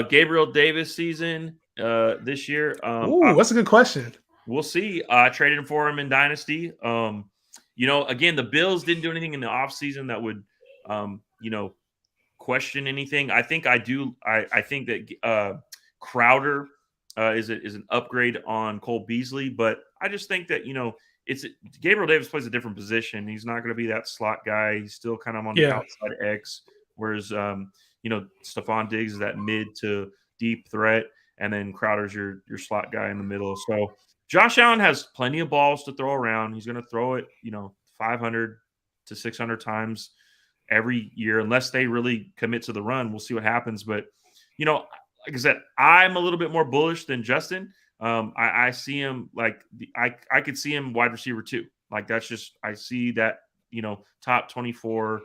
Gabriel Davis season this year. That's a good question. We'll see. I traded him for him in Dynasty. Again, the Bills didn't do anything in the offseason that would, question anything. I think I do. I think that Crowder is an upgrade on Cole Beasley, but I just think that it's Gabriel Davis plays a different position. He's not going to be that slot guy. He's still kind of on the outside X, whereas Stephon Diggs is that mid to deep threat, and then Crowder's your slot guy in the middle. So Josh Allen has plenty of balls to throw around. He's going to throw it 500 to 600 times every year, unless they really commit to the run. We'll see what happens, but like I said, I'm a little bit more bullish than Justin. I see him like I could see him wide receiver 2. Like that's just I see that top 24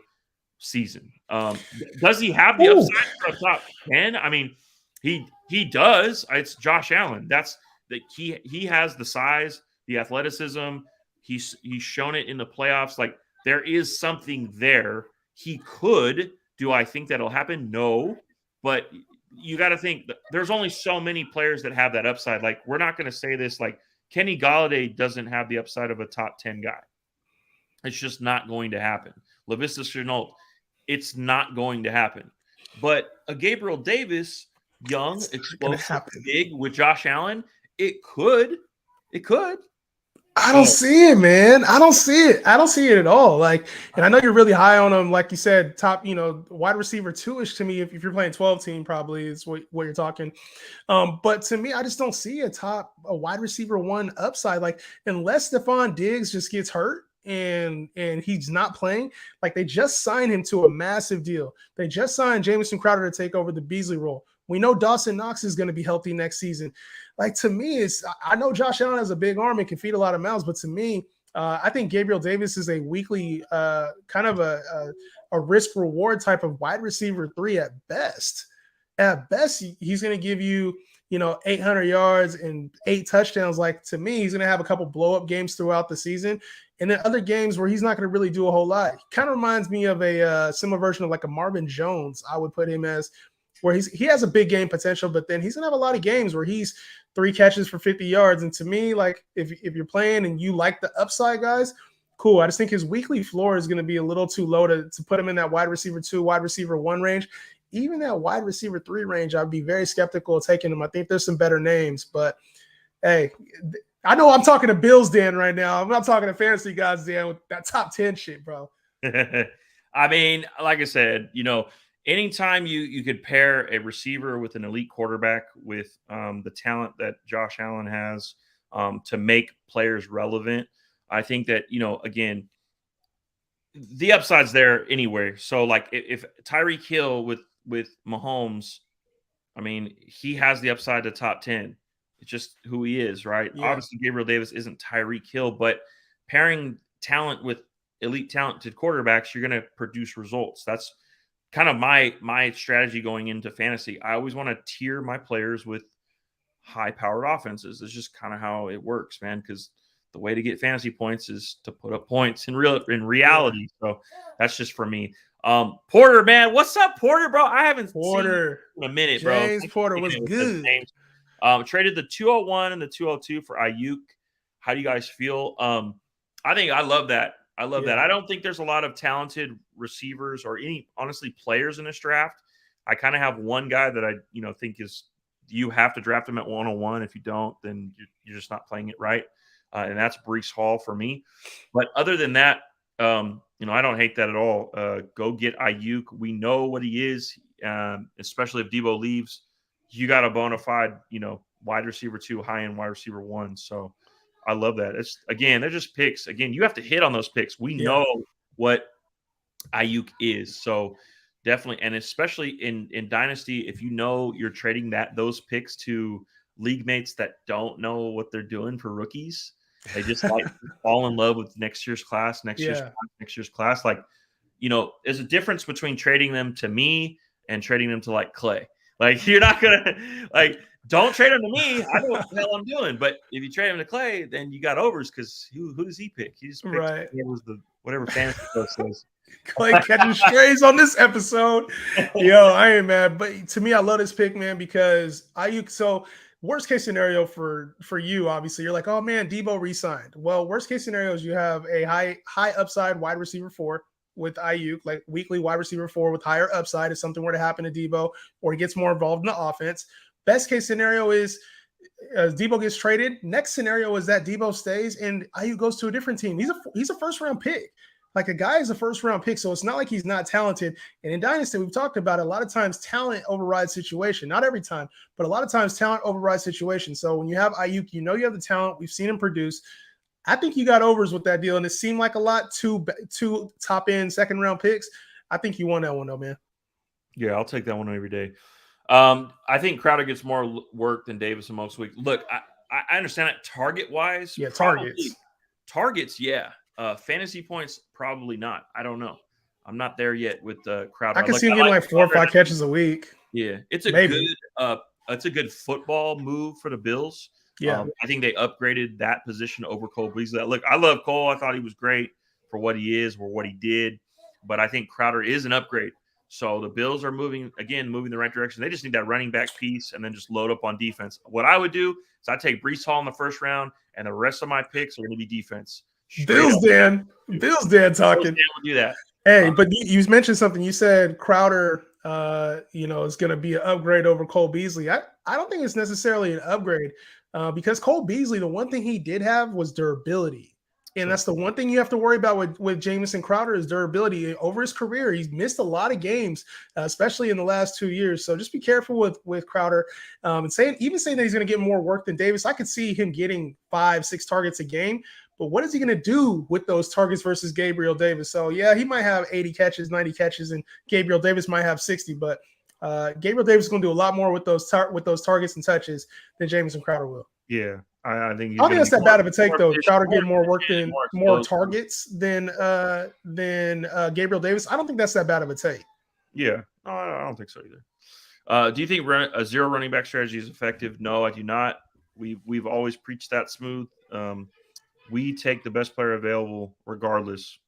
season. Does he have the upside for a top 10? I mean, he does. It's Josh Allen. That's that he has the size, the athleticism. He's shown it in the playoffs. Like there is something there. He could. Do I think that'll happen? No, but you got to think that there's only so many players that have that upside. Like we're not going to say this like Kenny Golladay doesn't have the upside of a top 10 guy. It's just not going to happen. Laviska Shenault, it's not going to happen. But a Gabriel Davis, young, explosive, big with Josh Allen, it could. I don't see it, man. I don't see it. I don't see it at all. Like, and I know you're really high on him, like you said, top, wide receiver 2-ish to me. If you're playing 12 team, probably is what you're talking. But to me, I just don't see a wide receiver 1 upside. Like, unless Stephon Diggs just gets hurt and he's not playing. Like, they just signed him to a massive deal. They just signed Jamison Crowder to take over the Beasley role. We know Dawson Knox is going to be healthy next season. Like, to me, I know Josh Allen has a big arm and can feed a lot of mouths, but to me, I think Gabriel Davis is a weekly kind of a risk reward type of wide receiver 3 at best. At best, he's going to give you, 800 yards and 8 touchdowns. Like, to me, he's going to have a couple blow up games throughout the season. And then other games where he's not going to really do a whole lot. He kind of reminds me of a similar version of like a Marvin Jones. I would put him as, where he has a big game potential, but then he's going to have a lot of games where he's 3 catches for 50 yards. And to me, like, if you're playing and you like the upside guys, cool. I just think his weekly floor is going to be a little too low to put him in that wide receiver 2, wide receiver 1 range. Even that wide receiver 3 range, I'd be very skeptical of taking him. I think there's some better names, but hey, I know I'm talking to Bills Dan right now. I'm not talking to fantasy guys Dan with that top 10 shit, bro. I mean, like I said, anytime you could pair a receiver with an elite quarterback with the talent that Josh Allen has to make players relevant, I think that, again, the upside's there anyway. So, like, if Tyreek Hill with Mahomes, I mean, he has the upside to top 10. It's just who he is, right? Yeah. Obviously, Gabriel Davis isn't Tyreek Hill, but pairing talent with elite talented quarterbacks, you're going to produce results. That's kind of my strategy going into fantasy. I always want to tier my players with high-powered offenses. It's just kind of how it works, man, because the way to get fantasy points is to put up points in reality. So that's just for me. Porter, man, what's up, Porter, bro? I haven't seen you in a minute, bro. James Porter was good. Traded the 201 and the 202 for Ayuk. How do you guys feel? I love that. I love that. I don't think there's a lot of talented receivers or any, honestly, players in this draft. I kind of have one guy that I, think is you have to draft him at 101. If you don't, then you're just not playing it right. And that's Breece Hall for me. But other than that, I don't hate that at all. Go get Ayuk. We know what he is, especially if Debo leaves. You got a bona fide, wide receiver 2, high-end wide receiver 1. So I love that. They're just picks. Again, you have to hit on those picks. We know what Ayuk is. So definitely, and especially in Dynasty, if you're trading those picks to league mates that don't know what they're doing for rookies, they just like fall in love with next year's class. Like, there's a difference between trading them to me and trading them to like Clay. Like, you're not gonna don't trade them to me. I know what the hell I'm doing. But if you trade them to Clay, then you got overs because who does he pick? He just picks whatever fantasy post says. Clay catching strays on this episode. Yo, I ain't mad. But to me, I love this pick, man, because Ayuk. So worst case scenario for you, obviously, you're like, oh man, Debo re-signed. Well, worst case scenario is you have a high upside wide receiver 4 with Ayuk, like weekly wide receiver 4 with higher upside if something were to happen to Debo or he gets more involved in the offense. Best case scenario is Debo gets traded. Next scenario is that Debo stays and Ayuk goes to a different team. He's a first round pick. Like, a guy is a first round pick, so it's not like he's not talented. And in Dynasty, we've talked about it, a lot of times talent overrides situation. Not every time, but a lot of times talent overrides situation. So when you have Ayuk, you have the talent. We've seen him produce. I think you got overs with that deal, and it seemed like a lot. Two top end second round picks. I think you won that one though, man. Yeah, I'll take that one every day. I think Crowder gets more work than Davis in most weeks. Look, I understand it target wise. Yeah, targets. Yeah. Fantasy points, probably not. I don't know. I'm not there yet with Crowder. I can see him getting like 4 or 5 catches a week. Yeah, it's a good football move for the Bills. Yeah, I think they upgraded that position over Cole Beasley. Look, I love Cole. I thought he was great for what he is or what he did, but I think Crowder is an upgrade. So the Bills are moving the right direction. They just need that running back piece and then just load up on defense. What I would do is I take Breece Hall in the first round, and the rest of my picks are going to be defense. Bills Dan talking. Bills Dan will do that. Hey, but you mentioned something. You said Crowder, is going to be an upgrade over Cole Beasley. I don't think it's necessarily an upgrade because Cole Beasley, the one thing he did have was durability. And that's the one thing you have to worry about with Jamison Crowder is durability. Over his career, he's missed a lot of games, especially in the last 2 years. So just be careful with Crowder. And saying that he's going to get more work than Davis, I could see him getting 5-6 targets a game. But what is he going to do with those targets versus Gabriel Davis? So, yeah, he might have 80 catches, 90 catches, and Gabriel Davis might have 60. But Gabriel Davis is going to do a lot more with those targets and touches than Jamison Crowder will. Yeah, I think I don't think that's that bad of a take, though. Crowder getting more work than more targets than Gabriel Davis. I don't think that's that bad of a take. Yeah, no, I don't think so either. Do you think a zero running back strategy is effective? No, I do not. We've always preached that smooth. We take the best player available regardless.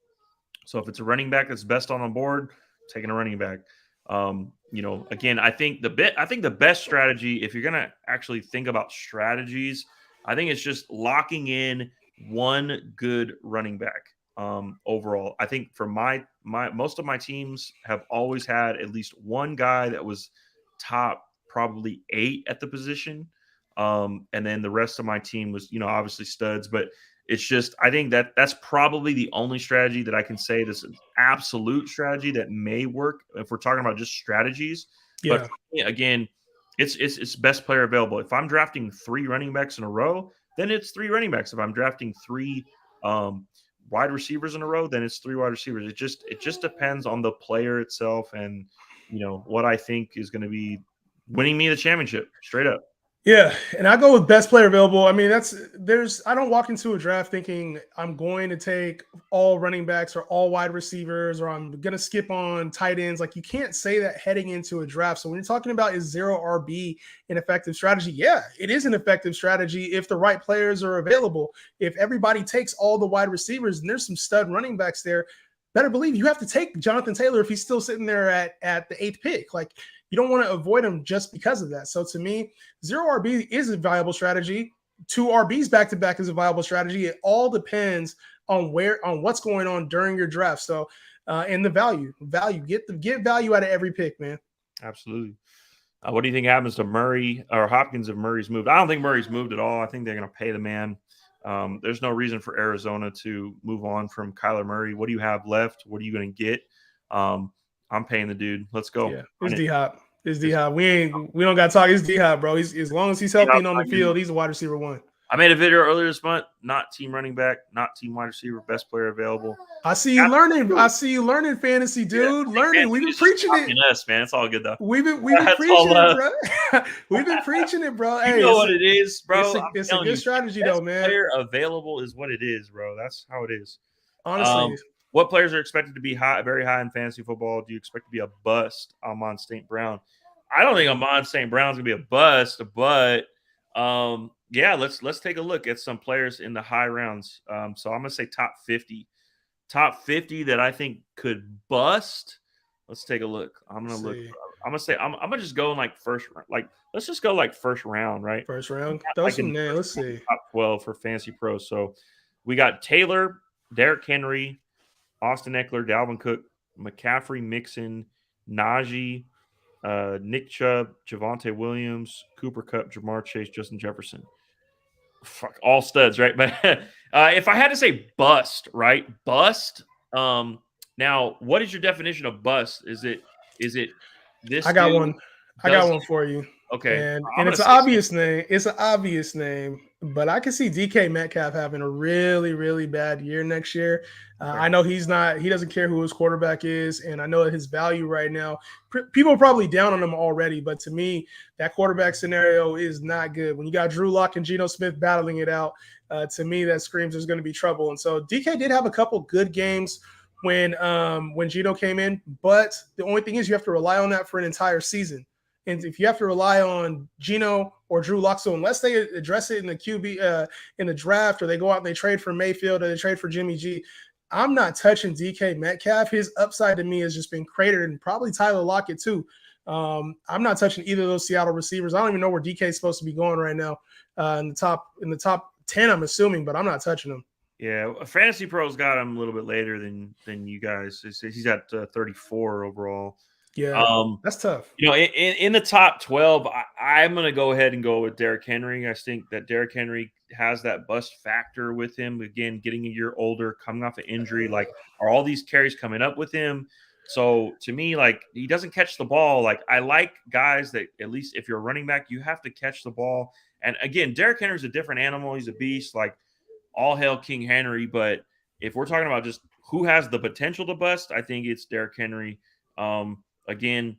So if it's a running back that's best on board, taking a running back. Again, I think the best strategy, if you're gonna actually think about strategies, I think it's just locking in one good running back. Overall, I think for my most of my teams have always had at least one guy that was top probably 8 at the position. And then the rest of my team was, obviously studs, but it's just, I think that's probably the only strategy that I can say this is absolute strategy that may work if we're talking about just strategies. Yeah. But again, it's best player available. If I'm drafting 3 running backs in a row, then it's 3 running backs. If I'm drafting 3 wide receivers in a row, then it's 3 wide receivers. It just depends on the player itself and what I think is going to be winning me the championship straight up. Yeah, and I go with best player available. I mean, I don't walk into a draft thinking I'm going to take all running backs or all wide receivers or I'm going to skip on tight ends. Like, you can't say that heading into a draft. So when you're talking about is zero RB an effective strategy? Yeah, it is an effective strategy if the right players are available. If everybody takes all the wide receivers and there's some stud running backs there, better believe you have to take Jonathan Taylor if he's still sitting there at the 8th pick. Like, you don't want to avoid him just because of that. So to me, 0 RB is a viable strategy. 2 RBs back-to-back is a viable strategy. It all depends on what's going on during your draft. So, and the value, get value out of every pick, man. Absolutely. What do you think happens to Murray or Hopkins if Murray's moved? I don't think Murray's moved at all. I think they're going to pay the man. There's no reason for Arizona to move on from Kyler Murray. What do you have left? What are you going to get? I'm paying the dude. Let's go. Yeah, it's D-Hop. It's D-Hop. We don't got to talk. It's D-Hop, bro. He's as long as he's healthy and on the field, he's a wide receiver 1. I made a video earlier this month. Not team running back, not team wide receiver, best player available. I see you learning fantasy, dude. Yeah, learning. We've been preaching it. Us, man. It's all good though. We've been preaching it, bro. We've been preaching it, bro. You know what it is, bro. It's a good strategy, though, man. Player available is what it is, bro. That's how it is. Honestly. What players are expected to be very high in fantasy football? Do you expect to be a bust? Amon St. Brown. I don't think Amon St. Brown's gonna be a bust, but yeah, let's take a look at some players in the high rounds. So I'm gonna say top 50 that I think could bust. Let's take a look. I'm gonna just go in like first round. Like, let's just go like first round, right? First round. Let's see. Top 12 for Fantasy Pros. So we got Taylor, Derrick Henry, Austin Eckler, Dalvin Cook, McCaffrey, Mixon, Najee, Nick Chubb, Javonte Williams, Cooper Kupp, Jamar Chase, Justin Jefferson. Fuck, all studs, right? But if I had to say bust, right? Bust. Now, what is your definition of bust? Is it this? I got one. I got one for you. Okay. And it's an obvious name. It's an obvious name, but I can see DK Metcalf having a really, really bad year next year. I know he doesn't care who his quarterback is. And I know that his value right now, people are probably down on him already. But to me, that quarterback scenario is not good. When you got Drew Lock and Geno Smith battling it out, to me, that screams there's going to be trouble. And so DK did have a couple good games when Geno came in. But the only thing is you have to rely on that for an entire season. And if you have to rely on Geno or Drew Lock, so unless they address it in the QB in the draft, or they go out and they trade for Mayfield or they trade for Jimmy G, I'm not touching DK Metcalf. His upside to me has just been cratered, and probably Tyler Lockett too. I'm not touching either of those Seattle receivers. I don't even know where DK is supposed to be going right now in the top 10, I'm assuming, but I'm not touching him. Yeah, Fantasy Pros got him a little bit later than you guys. He's at 34 overall. Yeah, that's tough. In the top 12, I'm going to go ahead and go with Derrick Henry. I think that Derrick Henry has that bust factor with him. Again, getting a year older, coming off an injury. Like, are all these carries coming up with him? So, to me, like, he doesn't catch the ball. Like, I like guys that, at least if you're a running back, you have to catch the ball. And, again, Derrick Henry's a different animal. He's a beast. Like, all hail King Henry. But if we're talking about just who has the potential to bust, I think it's Derrick Henry. Again,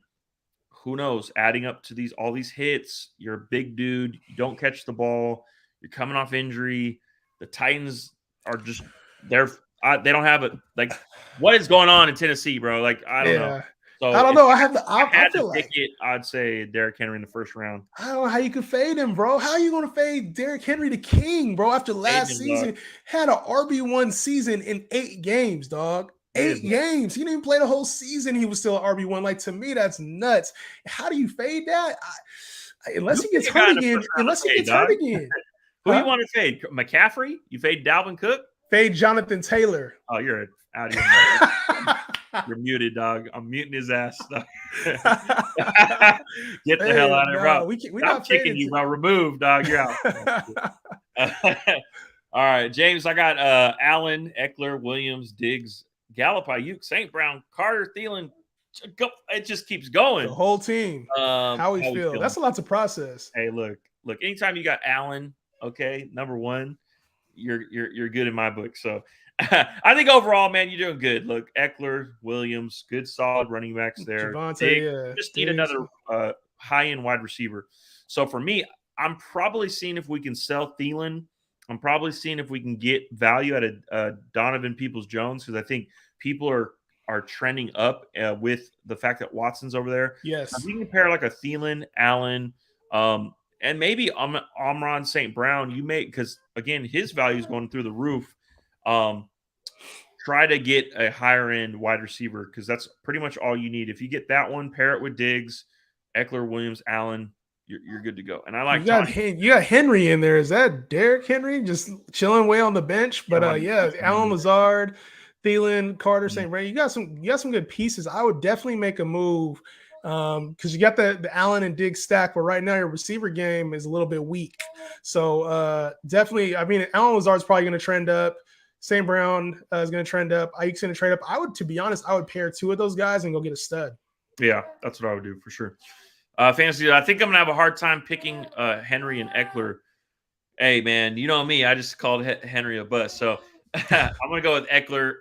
who knows? Adding up to all these hits, you're a big dude. You don't catch the ball. You're coming off injury. The Titans are just they don't have it. Like, what is going on in Tennessee, bro? Like, I don't know. So I don't know. I had feel to pick like it. I'd say Derrick Henry in the first round. I don't know how you could fade him, bro. How are you going to fade Derrick Henry to king, bro? After last season, had an RB1 season in 8 games, dog. 8 games. He didn't even play the whole season. He was still an RB1. Like, to me, that's nuts. How do you fade that? Unless he gets hurt again. Who you want to fade? McCaffrey? You fade Dalvin Cook? Fade Jonathan Taylor. Oh, you're out of your mind. You're muted, dog. I'm muting his ass. Get the hell out of here, bro. We're not kicking you, bro. Remove, dog. You're out. All right, James. I got Allen, Eckler, Williams, Diggs, Gallup, Ayuk, St. Brown, Carter, Thielen. It just keeps going. The whole team. How we feel. That's a lot to process. Hey, look. Anytime you got Allen, okay, number one, you're good in my book. So I think overall, man, you're doing good. Look, Eckler, Williams, good solid running backs there. Javonte, just need another high-end wide receiver. So for me, I'm probably seeing if we can sell Thielen. I'm probably seeing if we can get value at a Donovan Peoples-Jones, because I think people are trending up with the fact that Watson's over there. Yes. If you can pair like a Thielen, Allen, and maybe Amon St. Brown, you may, because again, his value is going through the roof. Try to get a higher end wide receiver, because that's pretty much all you need. If you get that one, pair it with Diggs, Eckler, Williams, Allen, you're good to go. And I like you got Henry in there. Is that Derrick Henry just chilling away on the bench? But Allen Lazard, Thielen, Carter, St. Brown. You got some good pieces. I would definitely make a move. Because you got the Allen and Diggs stack, but right now your receiver game is a little bit weak. So definitely, I mean, Allen Lazard's probably going to trend up. St. Brown is going to trend up. Ayuk's going to trend up. To be honest, I would pair 2 of those guys and go get a stud. Yeah, that's what I would do for sure. Fantasy, I think I'm going to have a hard time picking Henry and Eckler. Hey, man, you know me. I just called Henry a bust. So I'm going to go with Eckler.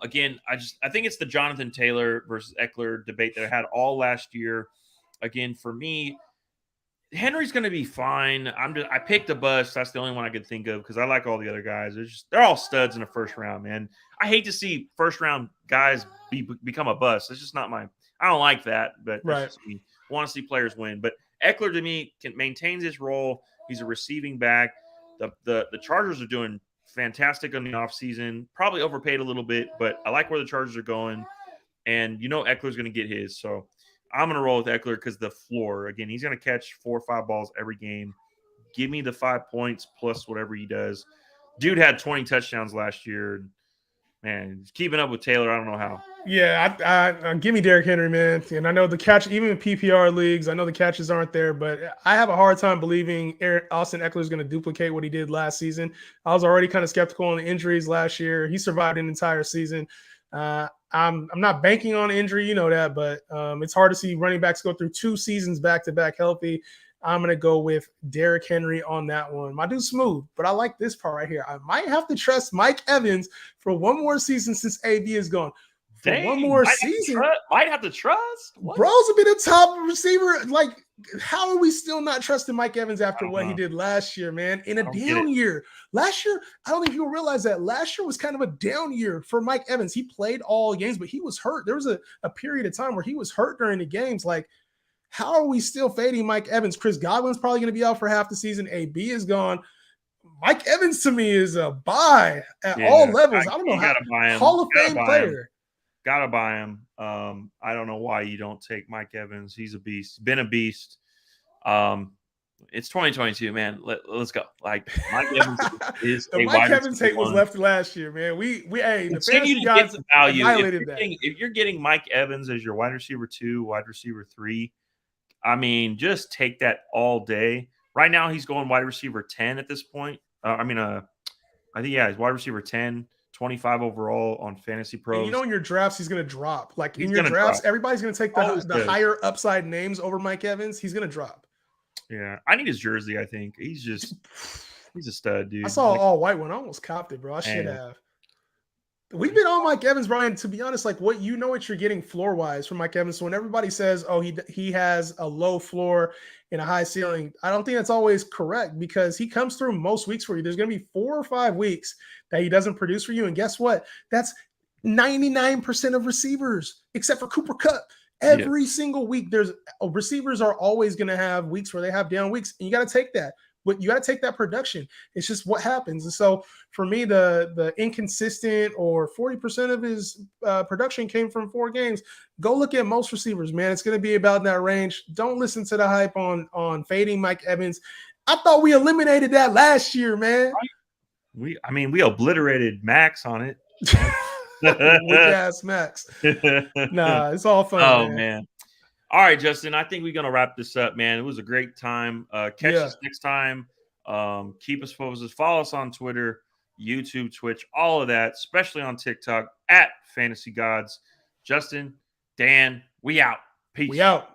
Again, I think it's the Jonathan Taylor versus Eckler debate that I had all last year. Again, for me, Henry's going to be fine. I picked a bust. That's the only one I could think of, because I like all the other guys. They're all studs in the first round, man. I hate to see first round guys become a bust. It's just not I don't like that, but right. I want to see players win. But Eckler, to me, maintains his role. He's a receiving back. The Chargers are doing fantastic on the offseason. Probably overpaid a little bit, but I like where the Chargers are going. And Eckler's going to get his. So I'm going to roll with Eckler, because the floor, again, he's going to catch 4 or 5 balls every game. Give me the 5 points plus whatever he does. Dude had 20 touchdowns last year. Man, keeping up with Taylor, I don't know how. Yeah, I give me Derrick Henry, man. And I know the catch, even in PPR leagues, I know the catches aren't there, but I have a hard time believing Austin Eckler is going to duplicate what he did last season. I was already kind of skeptical on the injuries last year. He survived an entire season. I'm not banking on injury, you know that, but it's hard to see running backs go through 2 seasons back-to-back healthy. I'm going to go with Derrick Henry on that one. My dude's smooth, but I like this part right here. I might have to trust Mike Evans for one more season since AB is gone. One more season. Might have to trust. What? Bro's been a top receiver. Like, how are we still not trusting Mike Evans after what he did last year, man? In a down year. Last year, I don't think people realize that. Last year was kind of a down year for Mike Evans. He played all games, but he was hurt. There was a period of time where he was hurt during the games. Like, how are we still fading Mike Evans? Chris Godwin's probably going to be out for half the season. AB is gone. Mike Evans to me is a buy at all levels. I don't know how. Hall of Fame player. Gotta buy him. I don't know why you don't take Mike Evans. He's a beast. Been a beast. It's 2022, man. Let's go. Like, Mike Evans is the Mike Evans hate was left last year, man. We the fantasy guys get value. If you're getting Mike Evans as your wide receiver 2, wide receiver 3, I mean, just take that all day. Right now, he's going wide receiver 10 at this point. I think he's wide receiver 10. 25 overall on Fantasy Pros. And in your drafts, he's going to drop. Like, in your drafts, everybody's going to take the higher upside names over Mike Evans. He's going to drop. Yeah. I need his jersey, I think. He's just He's a stud, dude. I saw an all white one. I almost copped it, bro. I should have. We've been on Mike Evans, Brian. To be honest, like what you're getting floor wise from Mike Evans. So when everybody says, "Oh, he has a low floor and a high ceiling," I don't think that's always correct because he comes through most weeks for you. There's going to be 4 or 5 weeks that he doesn't produce for you, and guess what? That's 99% of receivers, except for Cooper Kupp. Every single week, there's receivers are always going to have weeks where they have down weeks, and you got to take that. But you got to take that production. It's just what happens. And so for me, the inconsistent or 40% of his production came from 4 games. Go look at most receivers, man. It's going to be about that range. Don't listen to the hype on fading Mike Evans. I thought we eliminated that last year, man. We obliterated Max on it. Weak ass Max. Nah, it's all fun. Oh man. All right, Justin, I think we're going to wrap this up, man. It was a great time. Catch us next time. Keep us posted. Follow us on Twitter, YouTube, Twitch, all of that, especially on TikTok at Fantasy Gods. Justin, Dan, we out. Peace. We out.